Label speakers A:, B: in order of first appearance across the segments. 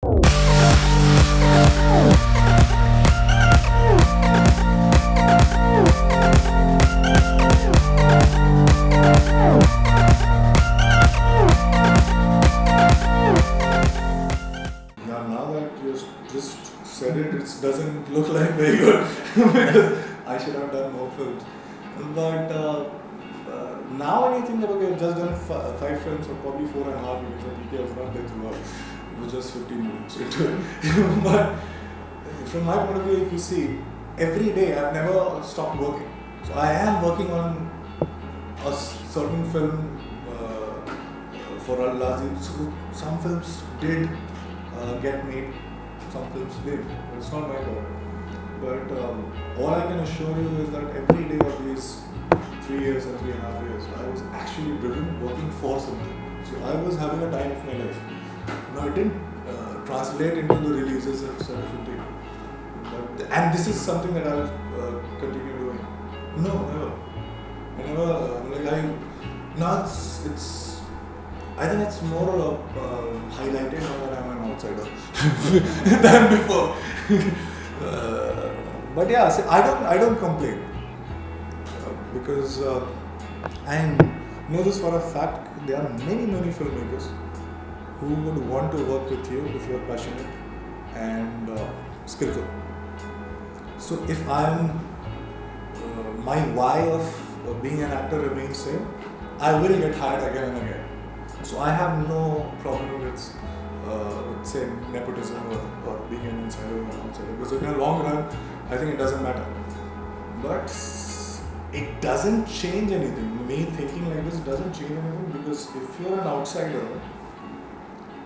A: Yeah, now that you just said it, it doesn't look like very good because I should have done more films. But now when you think about it, I've just done five films or probably 4.5 years of PK was not there throughout. It was just 15 minutes into it. But from my point of view, if you see, every day I've never stopped working. So I am working on a certain film for Allah. So some films did get made, some films did. It's not my fault. But all I can assure you is that every day of these 3 years or 3.5 years, I was actually driven, working for something. So I was having a time of my life. Now it didn't translate into the releases and sort of thing. And this is something that I'll continue doing. No, never. I never, now it's I think it's more highlighted now that I'm an outsider than before. But yeah, see, I don't complain because I know this for a fact. There are many filmmakers who would want to work with you if you're passionate and skillful. So if I'm my why of being an actor remains same, I will get hired again and again. So I have no problem with say nepotism or being an insider or an outsider, because in the long run, I think it doesn't matter. But it doesn't change anything. Me thinking like this doesn't change anything, because if you're an outsider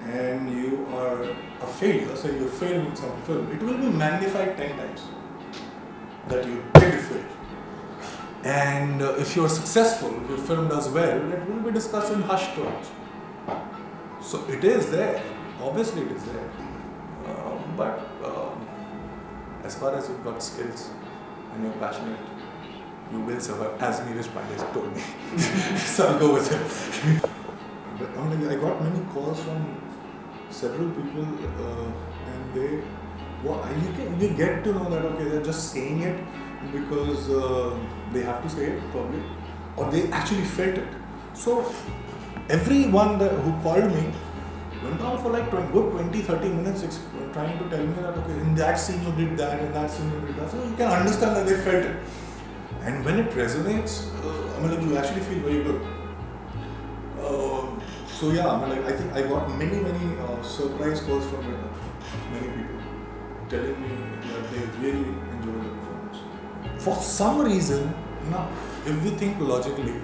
A: and you are a failure, say you fail in some film, it will be magnified 10 times that you did fail. And if you're successful, if your film does well, it will be discussed in hushed tones. So it is there. Obviously it is there. But as far as you've got skills and you're passionate, you will survive, as Neeraj Pandey told me. So I'll go with it. But I got many calls from several people and you get to know that okay, they're just saying it because they have to say it probably, or they actually felt it. So everyone who called me went on for like good 20-30 minutes trying to tell me that okay, in that scene you did that, in that scene you did that. So you can understand that they felt it. And when it resonates, you actually feel very good. So yeah, I think I got many surprise calls from many people telling me that they really enjoyed the performance. For some reason, now if we think logically,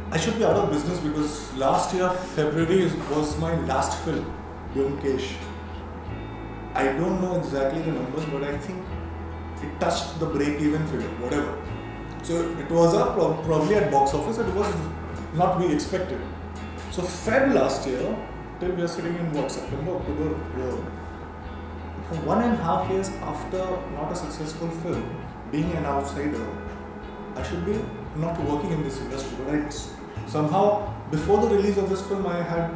A: I should be out of business because last year February was my last film, Byomkesh. I don't know exactly the numbers, but I think it touched the break-even figure, whatever. So it was probably at box office. It was not we expected. So Feb last year, till we are sitting in September, October, for 1.5 years after not a successful film, being an outsider, I should be not working in this industry. But somehow, before the release of this film, I had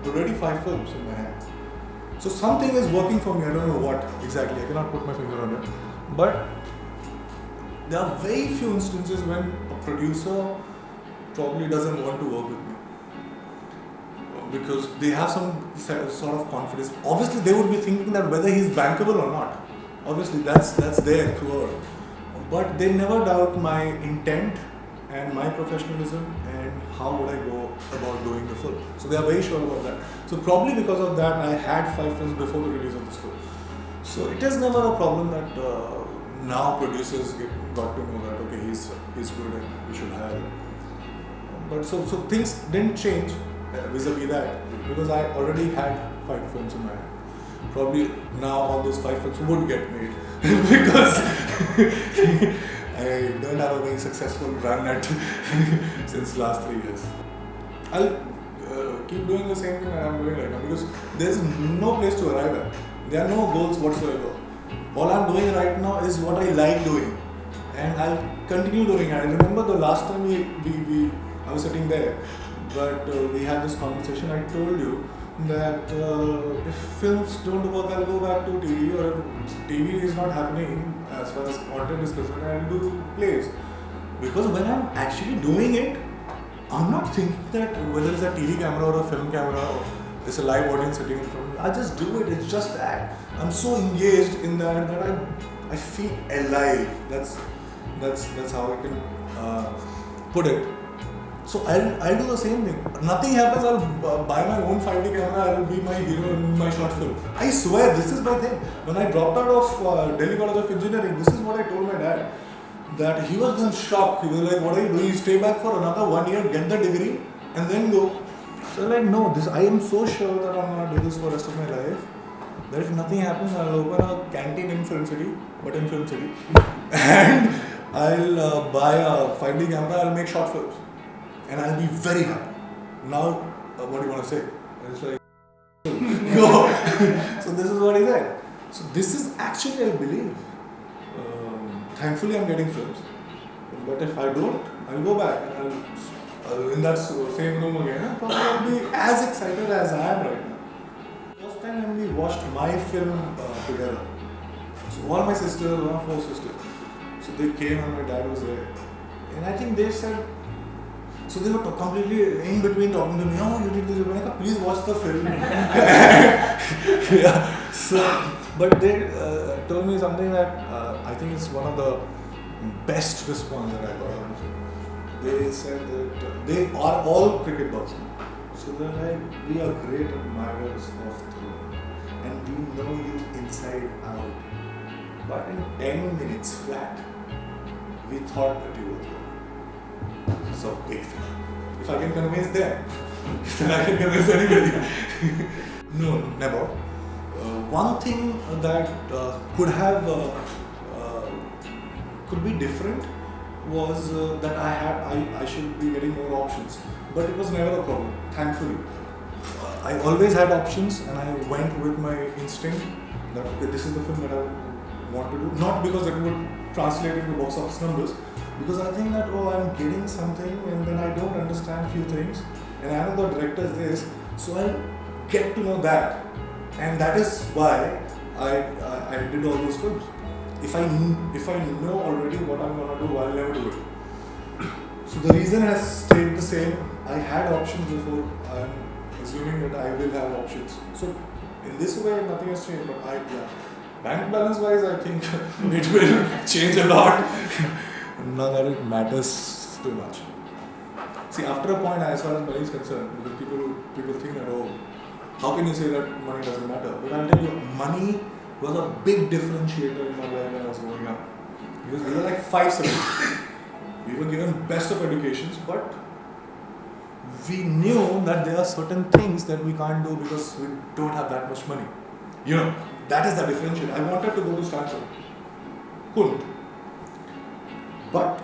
A: already 5 films in my hand. So something is working for me. I don't know what exactly. I cannot put my finger on it. But there are very few instances when a producer probably doesn't want to work with me because they have some sort of confidence. Obviously, they would be thinking that whether he's bankable or not. Obviously, that's there throughout. But they never doubt my intent and my professionalism and how would I go about doing the film. So they are very sure about that. So probably because of that, I had 5 films before the release of this film. So it is never a problem that now producers got to know that okay, he's good and we should hire him. But so things didn't change vis-a-vis that because I already had 5 films in my hand. Probably now all those 5 films would get made because I don't have a very successful run at since last 3 years. I'll keep doing the same thing that I'm doing right now because there's no place to arrive at. There are no goals whatsoever. All I'm doing right now is what I like doing, and I'll continue doing it. I remember the last time I was sitting there, but we had this conversation. I told you that if films don't work, I'll go back to TV, or if TV is not happening as far as content is concerned, I'll do plays. Because when I'm actually doing it, I'm not thinking that whether it's a TV camera or a film camera or it's a live audience sitting in front of me. I just do it. It's just that I'm so engaged in that I feel alive. That's how I can put it. So I'll do the same thing. Nothing happens. I'll buy my own 5D camera. I'll be my hero in my short film. I swear, this is my thing. When I dropped out of Delhi College of Engineering, this is what I told my dad. That he was in shock. He was like, "What are you doing? You stay back for another 1 year, get the degree, and then go." So like, no, this I am so sure that I'm gonna do this for the rest of my life. That if nothing happens, I'll open a canteen in Film City, but in Film City, and I'll buy a 5D camera. I'll make short films, and I'll be very happy. Now, what do you want to say? It's like, go. So this is what he said. So this is actually, I believe. Thankfully, I'm getting films. But if I don't, I'll go back and I'll in that same room again. I'll probably be as excited as I am right now. First time when we watched my film together. So all my sisters, one of 4 sisters. So they came and my dad was there. And I think they said, so they were completely in between talking to me, "Oh, you did this, Vinaka, please watch the film." Yeah. So, but they told me something that I think it's one of the best response that I got out of it. They said that they are all cricket buffs. So they're like, "We are great admirers of Dhoni and we know you inside out. But in 10 minutes flat, we thought that you were Dhoni." It's a big thing. If I can convince them, then I can convince anybody. No, never. One thing that could be different was that I should be getting more options, but it was never a problem. Thankfully, I always had options, and I went with my instinct that okay, this is the film that I want to do. Not because it would translate into box office numbers, because I think that I'm getting something, and then I don't understand few things, and I know the director is this, so I'll get to know that. And that is why I did all those films. If I know already what I'm gonna do, I'll never do it. So the reason has stayed the same. I had options before. I'm assuming that I will have options. So in this way, nothing has changed. But bank balance wise, I think it will change a lot. Not that it matters too much. See, after a point, as far as money is concerned, because people think that how can you say that money doesn't matter? But I'll tell you, money was a big differentiator in my life when I was growing up. Because we were like 5 siblings. We were given best of educations, but we knew that there are certain things that we can't do because we don't have that much money. That is the differentiator. I wanted to go to Stanford. Couldn't. But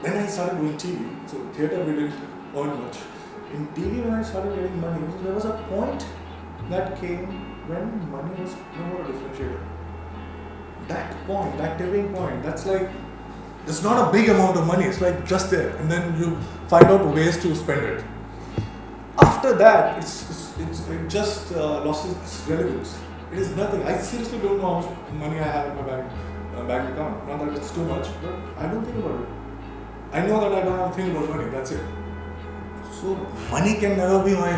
A: then I started doing TV. So theatre we didn't earn much. In TV, when I started getting money, there was a point that came when money was no more a differentiator. That point, that tipping point, that's like, it's not a big amount of money, it's like just there, and then you find out ways to spend it. After that, it just lost its relevance. It is nothing. I seriously don't know how much money I have in my bank account. Not that it's too much, but I don't think about it. I know that I don't have to think about money, that's it. So money can never be my,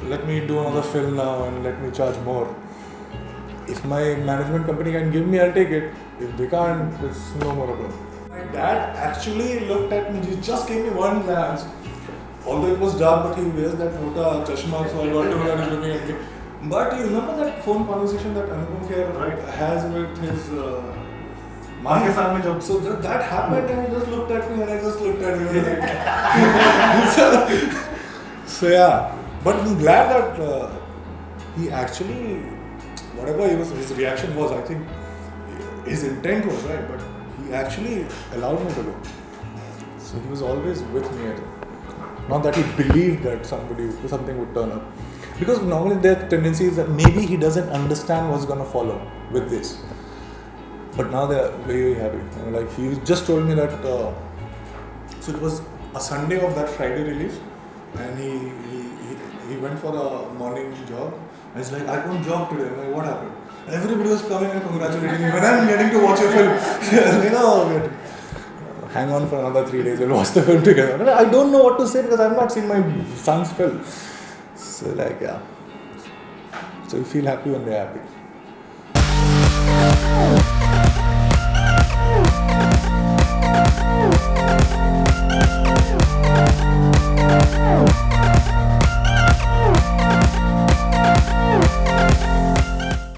A: let me do another film now and let me charge more. If my management company can give me, I'll take it. If they can't, it's no more problem. My dad actually looked at me, he just gave me one glance. Although it was dark, but he wears that mota chashma, so I got to know that he's looking at me. But you remember that phone conversation that Anupam Kher has with his so that happened and he just looked at me and I just looked at him. So yeah, but I'm glad that he actually, whatever his reaction was, I think his intent was right, but he actually allowed me to go. So he was always with me. Not that he believed that something would turn up. Because normally their tendency is that maybe he doesn't understand what's going to follow with this. But now they're very, very happy. Like he just told me that, so it was a Sunday of that Friday release, and he went for a morning jog. And he's like, I couldn't jog today. I'm like, what happened? And everybody was coming and congratulating me when I'm getting to watch a film. Like, oh, good. Hang on for another 3 days, we'll watch the film together. I don't know what to say because I've not seen my son's film. So, like, yeah. So, you feel happy when they're happy.